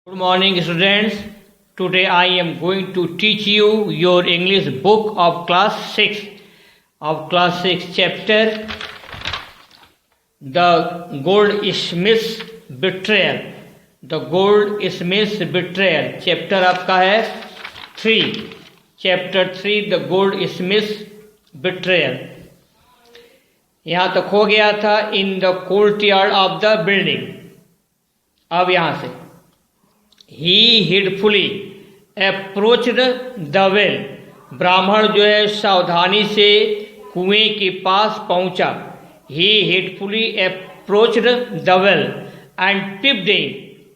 Good morning, students. Today I am going to teach you your English book of class 6 chapter The Goldsmith's Betrayal. The Goldsmith's Betrayal chapter आपका है 3. Chapter 3 The Goldsmith's Betrayal. यहाँ तक हो गया था in the courtyard of the building. अब यहाँ से He heedfully approached the well. ब्राह्मण जो है सावधानी से कुएं के पास पहुंचा. He heedfully approached the well and peeped in.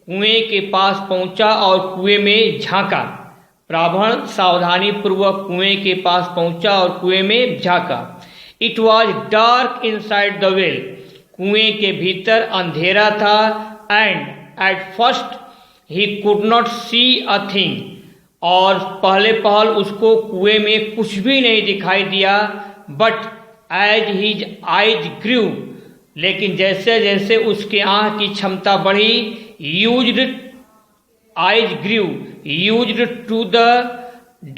कुएं के पास पहुंचा और कुएं में झांका. ब्राह्मण सावधानी पूर्वक कुएं के पास पहुंचा और कुएं में झांका. It was dark inside the well. कुएं के भीतर अंधेरा था and at first he could not see a thing. और पहल उसको कुएं में कुछ भी नहीं दिखाई दिया. But as his eyes grew, लेकिन जैसे जैसे उसके आँख की क्षमता बढ़ी, used to the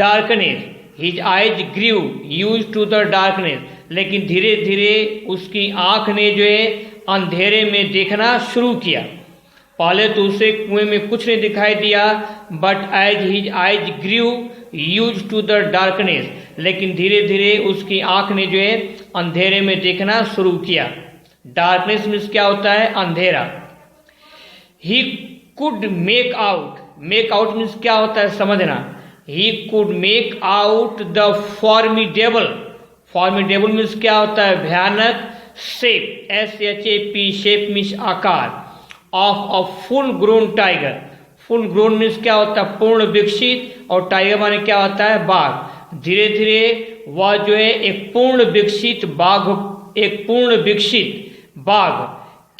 darkness. His eyes grew used to the darkness. लेकिन धीरे धीरे उसकी आँख ने जो है अंधेरे में देखना शुरू किया. पहले तो उसे कुएं में कुछ नहीं दिखाई दिया. But as his eyes grew used to the darkness. लेकिन धीरे धीरे उसकी आंख ने जो है अंधेरे में देखना शुरू किया. डार्कनेस मीन्स क्या होता है? अंधेरा. ही कुड मेक आउट मीन्स क्या होता है? समझना. ही could make out the formidable means क्या होता है? भयानक. शेप SHAP शेप मीन्स आकार. Of a full grown tiger. Full grown means क्या होता है? पूर्ण विकसित. और टाइगर माने क्या होता है? बाघ. धीरे धीरे वह जो है एक पूर्ण विकसित बाघ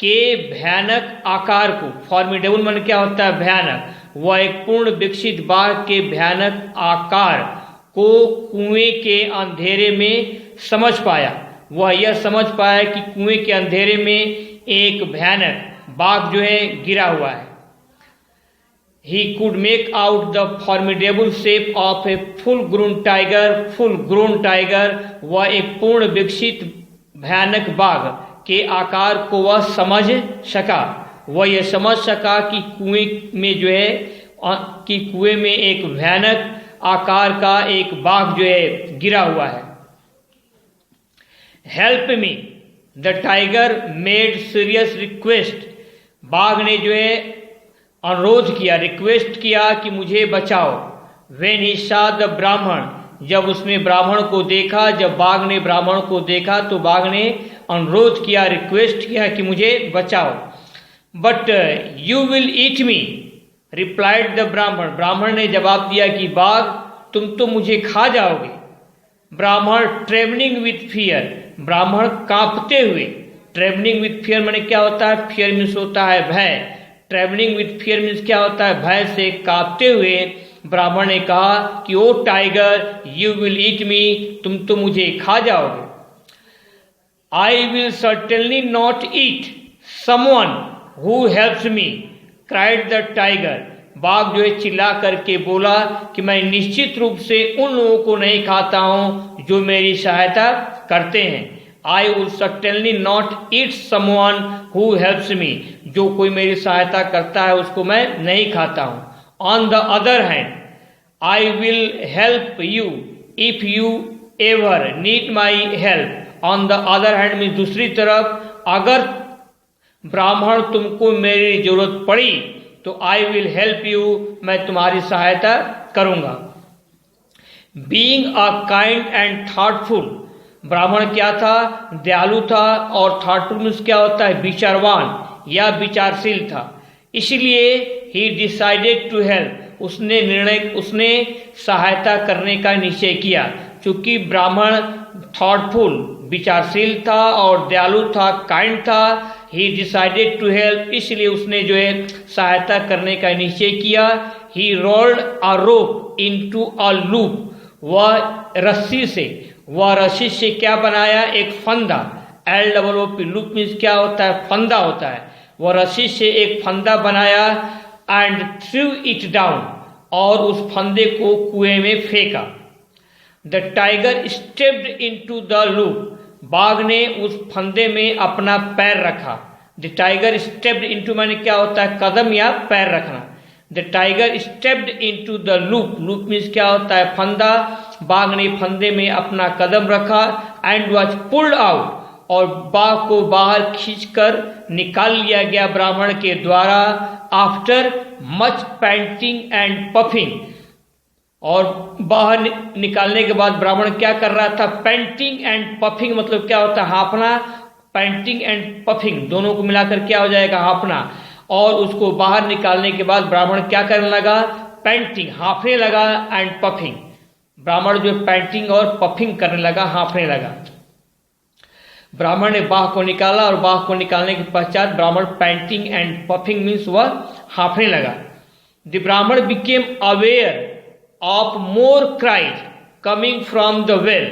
के भयानक आकार को. फॉर्मिडेबल माने क्या होता है? भयानक. वह एक पूर्ण विकसित बाघ के भयानक आकार को कुएं के अंधेरे में समझ पाया. वह यह समझ पाया कि कुएं के अंधेरे में एक भयानक बाघ जो है गिरा हुआ है. He could make out the formidable shape of a full grown tiger. वह एक पूर्ण विकसित भयानक बाघ के आकार को वह समझ सका. वह यह समझ सका कि कुएं में एक भयानक आकार का एक बाघ जो है गिरा हुआ है. Help me, the tiger made serious request. बाघ ने जो है अनुरोध किया, रिक्वेस्ट किया कि मुझे बचाओ. When he saw the ब्राह्मण, जब उसने ब्राह्मण को देखा, जब बाघ ने ब्राह्मण को देखा तो बाघ ने अनुरोध किया, रिक्वेस्ट किया कि मुझे बचाओ. But you will eat me, replied the ब्राह्मण. ब्राह्मण ने जवाब दिया कि बाघ तुम तो मुझे खा जाओगे. ब्राह्मण ट्रेवलिंग विथ फियर. ब्राह्मण कांपते हुए. ट्रेवलिंग विथ फियर माने क्या होता है? फियर मीन्स होता है भय. ट्रेवलिंग विथ फियर मीन्स क्या होता है? भय से कांपते हुए ब्राह्मण ने कहा कि ओ टाइगर, यू विल ईट मी, तुम तो मुझे खा जाओगे. I will certainly not eat someone who helps me, cried the tiger. बाघ जो है चिल्ला करके बोला कि मैं निश्चित रूप से उन लोगों को नहीं खाता हूं जो मेरी सहायता करते हैं. I will certainly not eat someone who helps me. जो कोई मेरी सहायता करता है उसको मैं नहीं खाता हूँ. On the other hand, I will help you if you ever need my help. On the other hand में दूसरी तरफ अगर ब्राह्मण तुमको मेरी जरूरत पड़ी तो I will help you, मैं तुम्हारी सहायता करूँगा. Being a kind and thoughtful. ब्राह्मण क्या था? दयालु था. और थॉटफुल मीन्स क्या होता है? विचारवान या विचारशील था. इसलिए ही डिसाइडेड टू हेल्प. उसने सहायता करने का निश्चय किया. चूंकि ब्राह्मण थॉटफुल विचारशील था और दयालु था, काइंड था, ही डिसाइडेड टू हेल्प. इसलिए उसने जो है सहायता करने का निश्चय किया. He rolled a rope into a loop. वह रस्सी से क्या बनाया? एक फंदा. LOOP लूप मीन्स क्या होता है? फंदा होता है. वह रस्सी से एक फंदा बनाया. एंड थ्रू इट डाउन, और उस फंदे को कुएं में फेंका। The tiger stepped into the loop, बाघ ने उस फंदे में अपना पैर रखा। द टाइगर स्टेप्ड इनटू माने क्या होता है, कदम या पैर रखना। The tiger stepped into the loop, loop means क्या होता है, फंदा। बाघ ने फंदे में अपना कदम रखा। एंड वाज पुल्ड आउट, और बाघ को बाहर खींचकर निकाल लिया गया ब्राह्मण के द्वारा। After much painting and puffing, और बाहर निकालने के बाद ब्राह्मण क्या कर रहा था, पेंटिंग एंड पफिंग मतलब क्या होता है, हाँफना। पेंटिंग एंड पफिंग दोनों को मिलाकर क्या हो जाएगा, हाँफना। और उसको बाहर निकालने के बाद ब्राह्मण क्या करने लगा, पेंटिंग, हाँफने लगा, एंड पफिंग। ब्राह्मण जो पेंटिंग और पफिंग करने लगा, हाँफने लगा। ब्राह्मण ने बाघ को निकाला, और बाघ को निकालने के पश्चात ब्राह्मण पेंटिंग एंड पफिंग मीन्स वह हाँफने लगा। द ब्राह्मण became aware of more cries coming from the well,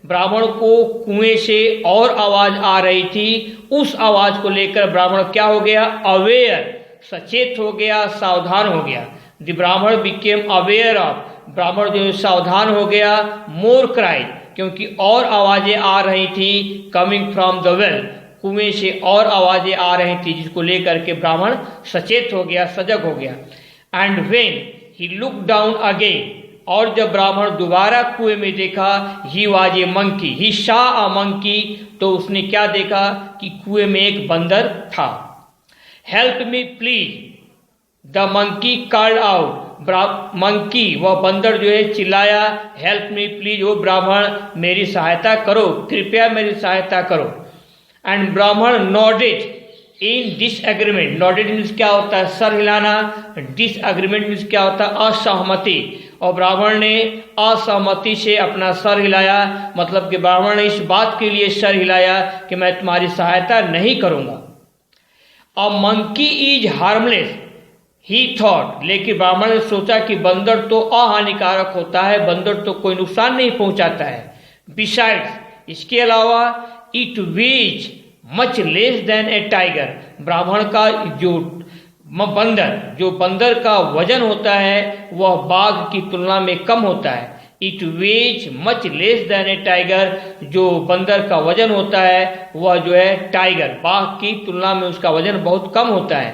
ब्राह्मण को कुएं से और आवाज आ रही थी। उस आवाज को लेकर ब्राह्मण क्या हो गया, अवेयर, सचेत हो गया, सावधान हो गया। द ब्राह्मण बिकेम अवेयर ऑफ, ब्राह्मण जो सावधान हो गया, मोर क्राइज, क्योंकि और आवाजें आ रही थी, कमिंग फ्रॉम द वेल, कुएं से और आवाजें आ रही थी, जिसको लेकर के ब्राह्मण सचेत हो गया, सजग हो गया। And when he look down again, और जब ब्राह्मण दोबारा कुएं में देखा, he was a monkey, he saw a monkey, तो उसने क्या देखा कि कुएं में एक बंदर था। Help me please the monkey called out, monkey वह बंदर जो है चिल्लाया, हेल्प मी प्लीज, वो ब्राह्मण मेरी सहायता करो, कृपया मेरी सहायता करो। एंड ब्राह्मण नॉडेड इन डिसएग्रीमेंट, नॉडेड मीन्स क्या होता है, सर हिलाना। डिसएग्रीमेंट मीन्स क्या होता है, असहमति, और ब्राह्मण ने असहमति से अपना सर हिलाया, मतलब कि ब्राह्मण ने इस बात के लिए सर हिलाया कि मैं तुम्हारी सहायता नहीं करूंगा। A monkey is harmless he thought, लेकिन ब्राह्मण ने सोचा कि बंदर तो अहानिकारक होता है, बंदर तो कोई नुकसान नहीं पहुंचाता है। बिसाइड्स, इसके अलावा, it was much less than a tiger, Brahmin का जो बंदर का वजन होता है वह बाघ की तुलना में कम होता है। It was much less than a tiger, जो बंदर का वजन होता है वह जो है टाइगर, बाघ की तुलना में उसका वजन बहुत कम होता है।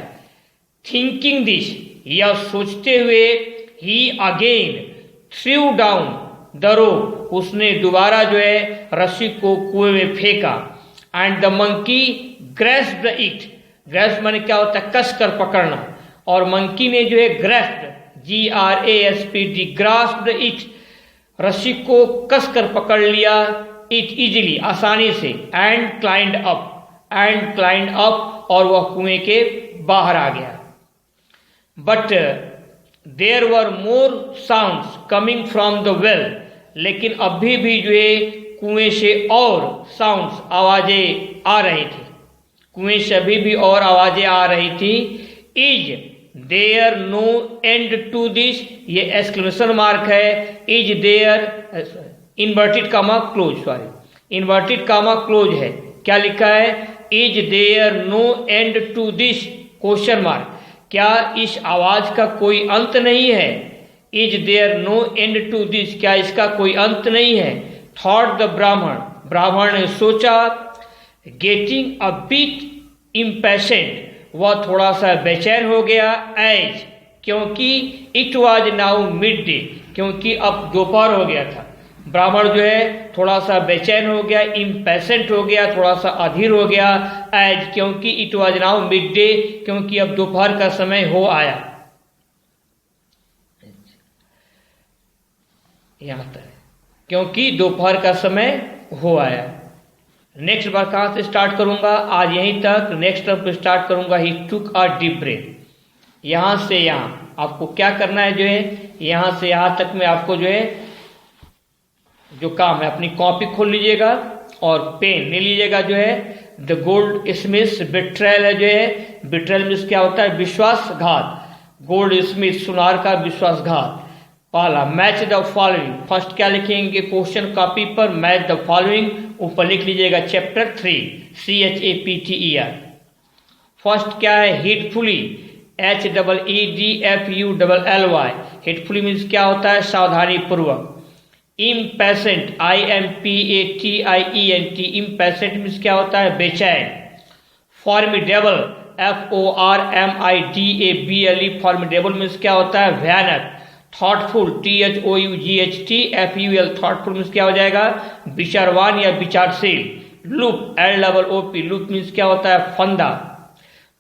थिंकिंग दिस, यह सोचते हुए, he again threw down the rope, उसने दोबारा जो है रस्सी को कुएं में फेंका। And the monkey grasped it, grasp माने क्या होता है, कस कर पकड़ना, और मंकी ने जो है ग्रेस्प्ड, GRASPD, ग्रास्प्ड इट, रस्सी को कस कर पकड़ लिया, इट इजिली, आसानी से। एंड क्लाइंड अप, और वह कुएं के बाहर आ गया। But there were more sounds coming from the well, लेकिन अभी भी जो है कुएं से और साउंड्स, आवाजें आ रही थी, कुएं से अभी भी और आवाजें आ रही थी। Is there no end to this, ये एक्सक्लेमेशन मार्क है, is there, inverted comma close, sorry inverted comma close है, क्या लिखा है, is there no end to this, question mark, क्या इस आवाज का कोई अंत नहीं है। Is there no end to this, क्या इसका कोई अंत नहीं है। थॉट द ब्राह्मण, ब्राह्मण ने सोचा। गेटिंग अ बिट इम्पेशेंट, वह थोड़ा सा बेचैन हो गया। एज, क्योंकि it was now mid day, क्योंकि अब दोपहर हो गया था। ब्राह्मण जो है थोड़ा सा बेचैन हो गया, इम्पेशेंट हो गया, थोड़ा सा अधीर हो गया। एज, क्योंकि it was now mid day, क्योंकि अब दोपहर का समय हो आया। यहां तक, क्योंकि दोपहर का समय हो आया। नेक्स्ट बार कहां से स्टार्ट करूंगा, आज यहीं तक। नेक्स्ट टर्म स्टार्ट करूंगा, ही टुक अ डीप ब्रेथ। यहां से यहां आपको क्या करना है, जो है यहां से यहां तक में आपको जो है जो काम है, अपनी कॉपी खोल लीजिएगा और पेन ले लीजिएगा। जो है द गोल्ड स्मिथ बिट्रेयल है, जो है बिट्रेयल मीन्स क्या होता है, विश्वासघात। गोल्ड स्मिथ, सुनार का विश्वासघात। पहला, मैच द फॉलोइंग, फर्स्ट क्या लिखेंगे क्वेश्चन कॉपी पर, मैच द फॉलोइंग, ऊपर लिख लीजिएगा चैप्टर 3, CHAPTER। फर्स्ट क्या है, हीटफुली, HEEDFULLY, हेटफुली मीन्स क्या होता है, सावधानी पूर्वक। इम्पैसेंट, IMPATIENT, इम्पैसेंट मीन्स क्या होता है, बेचैन। फॉर्मिडेबल, FORMIDABLE, फॉर्मिडेबल मीन्स क्या होता है, भयानक। थॉटफुल, THOUGHTFUL, थॉटफुल मीन्स क्या हो जाएगा, विचारवान या विचारशील। लूप, LOOP, लूप मीन्स क्या होता है, फंदा।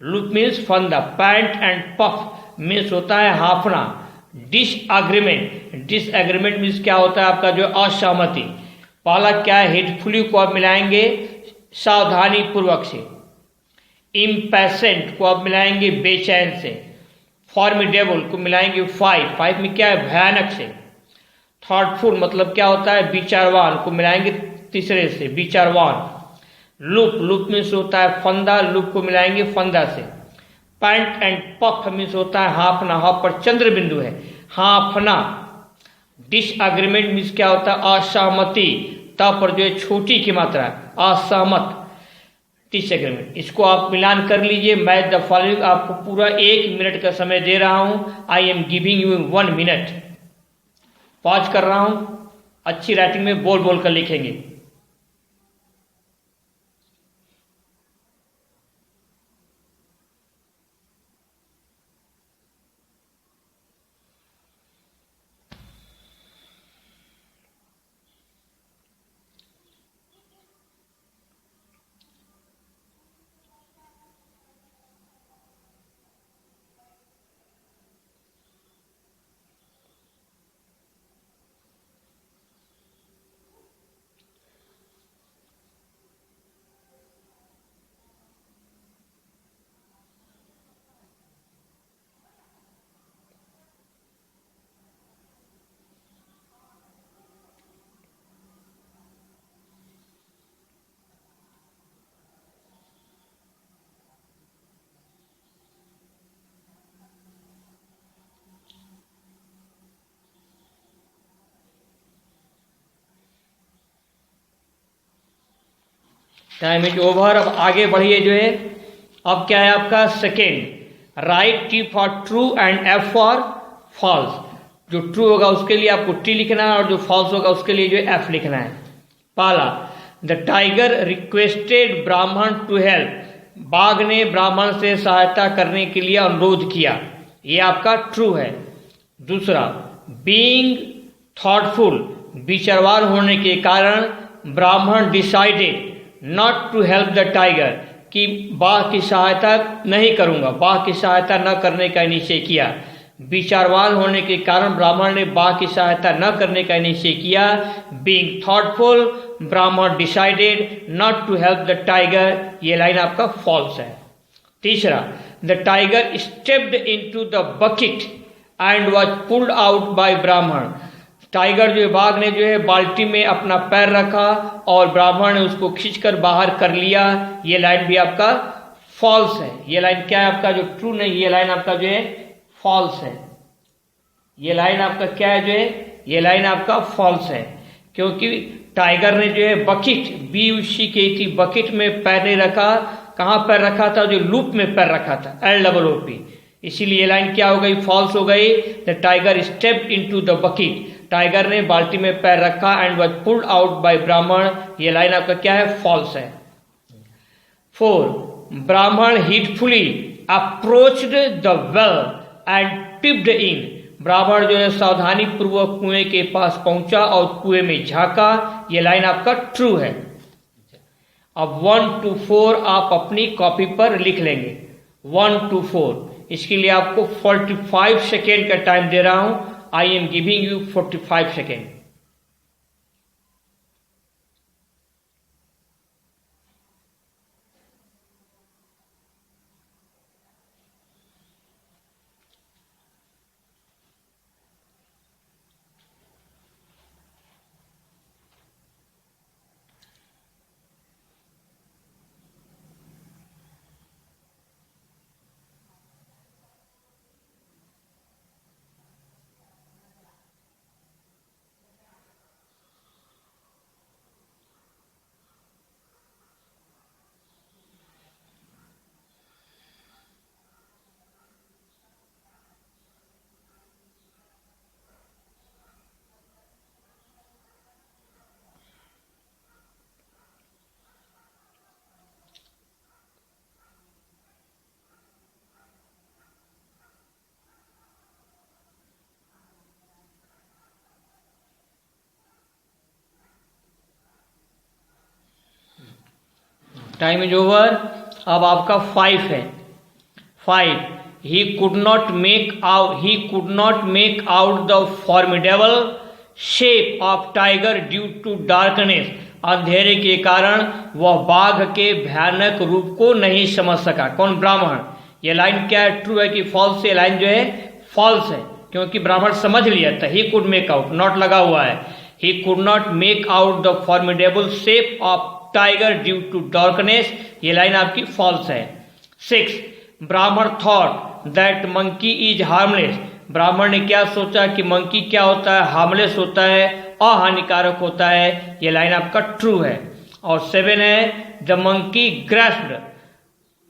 लूप मीन्स फंदा। पैंट एंड पफ मीन्स होता है हाफना। डिसएग्रीमेंट, डिसएग्रीमेंट मीन्स क्या होता है, आपका जो असहमति। पहला क्या है, हेटफुली को आप मिलाएंगे सावधानी पूर्वक से। इम्पैसेंट को आप मिलाएंगे बेचैन से। फॉर्मिडेबल को मिलाएंगे फाइव में क्या है, भयानक से। थॉटफुल मतलब क्या होता है, विचारवान को मिलाएंगे तीसरे से, विचारवान। लूप मीन्स होता है फंदा, लूप को मिलाएंगे फंदा से। पैंट एंड पफ मीन्स होता है हाफना, हाफ पर चंद्र बिंदु है, हाफना। डिसएग्रीमेंट मीन्स क्या होता है, असहमति, त पर जो है छोटी की मात्रा, असहमत। डिसएग्रीमेंट, इसको आप मिलान कर लीजिए। मैच द फॉलोइंग, आपको पूरा 1 मिनट का समय दे रहा हूं। I am giving you 1 minute. Pause कर रहा हूं, अच्छी राइटिंग में बोल बोल कर लिखेंगे। Time is over. अब आगे बढ़िए जो है, अब क्या है आपका second. Right T for true and F for false. जो ट्रू होगा उसके लिए आपको T लिखना है और जो फॉल्स होगा उसके लिए जो है F लिखना है। पहला, द टाइगर रिक्वेस्टेड ब्राह्मण टू हेल्प। बाघ ने ब्राह्मण से सहायता करने के लिए अनुरोध किया, ये आपका ट्रू है। दूसरा, बीइंग थॉटफुल, विचारवान होने के कारण Brahmin decided not to help the tiger, कि बाघ की सहायता नहीं करूंगा, बाघ की सहायता न करने का निश्चय किया। विचारवान होने के कारण ब्राह्मण ने बाघ की सहायता न करने का निश्चय किया। Being thoughtful, Brahmin decided not to help the tiger, ये लाइन आपका फॉल्स है। तीसरा, the tiger stepped into the bucket and was pulled out by Brahmin. Tiger जो है, बाघ ने जो है बाल्टी में अपना पैर रखा और ब्राह्मण ने उसको खींचकर बाहर कर लिया, ये लाइन भी आपका फॉल्स है। ये लाइन क्या है आपका, जो ट्रू नहीं, ये लाइन आपका जो है फॉल्स है। ये लाइन आपका क्या है जो है, ये लाइन आपका फॉल्स है, क्योंकि टाइगर ने जो है बकेट, BUCKET, बकेट में पैर नहीं रखा। कहाँ पैर रखा था, जो लूप में पैर रखा था, LOOP। इसीलिए लाइन क्या हो गई, फॉल्स हो गई। The tiger stepped into the bucket, tiger ने बाल्टी में पैर रखा and was pulled out by ब्राह्मण, ये लाइन आपका क्या है, फॉल्स है। 4, Brahmin heedfully approached the well and tipped in. ब्राह्मण जो है सावधानी पूर्वक कुएं के पास पहुंचा और कुएं में झांका, ये लाइन आपका ट्रू है। अब 1 to 4 आप अपनी कॉपी पर लिख लेंगे, 1 to 4। इसके लिए आपको 45 सेकेंड का टाइम दे रहा हूं। I am giving you 45 second. Time is over. अब आपका 5 है। 5 he could not make out the formidable shape of tiger due to darkness। अंधेरे के कारण वह बाघ के भयानक रूप को नहीं समझ सका। कौन? ब्राह्मण। ये लाइन क्या है? ट्रू है कि फॉल्स? ये लाइन जो है फॉल्स है, क्योंकि ब्राह्मण समझ लिया था। He could make out, not लगा हुआ है। He could not make out the formidable shape of tiger due to darkness. ये लाइन आपकी फॉल्स है। 6 Brahmin thought that monkey is harmless. Brahmin ने क्या सोचा कि मंकी क्या होता है? हार्मलेस होता है, अहानिकारक होता है। ये लाइन आपका ट्रू है। और 7 है द मंकी ग्रास्प्ड,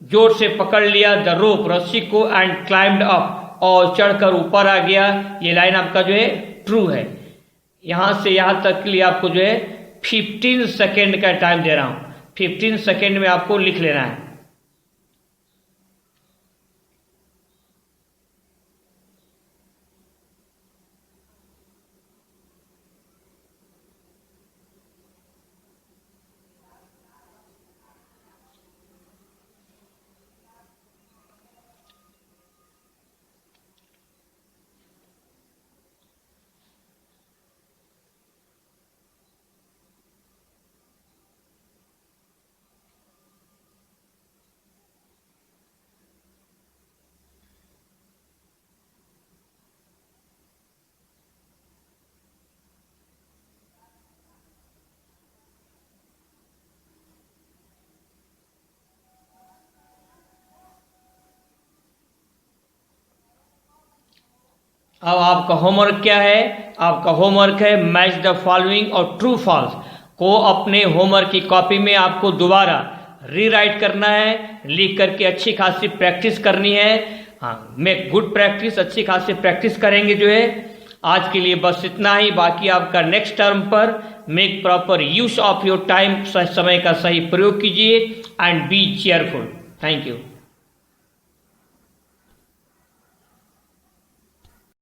जोर से पकड़ लिया द रोप, रस्सी को, एंड क्लाइम्ड अप, और चढ़कर ऊपर आ गया। ये लाइन आपका जो है ट्रू है। यहां से यहां तक के लिए आपको जो है 15 सेकेंड का टाइम दे रहा हूं। 15 सेकेंड में आपको लिख लेना है। अब आपका होमवर्क क्या है? आपका होमवर्क है मैच द फॉलोइंग और ट्रू फॉल्स को अपने होमवर्क की कॉपी में आपको दोबारा रीराइट करना है, लिख करके अच्छी खासी प्रैक्टिस करनी है। हाँ, मेक गुड प्रैक्टिस, अच्छी खासी प्रैक्टिस करेंगे जो है। आज के लिए बस इतना ही। बाकी आपका नेक्स्ट टर्म पर make proper use of your time, समय का सही प्रयोग कीजिए and B cheerful. Thank you.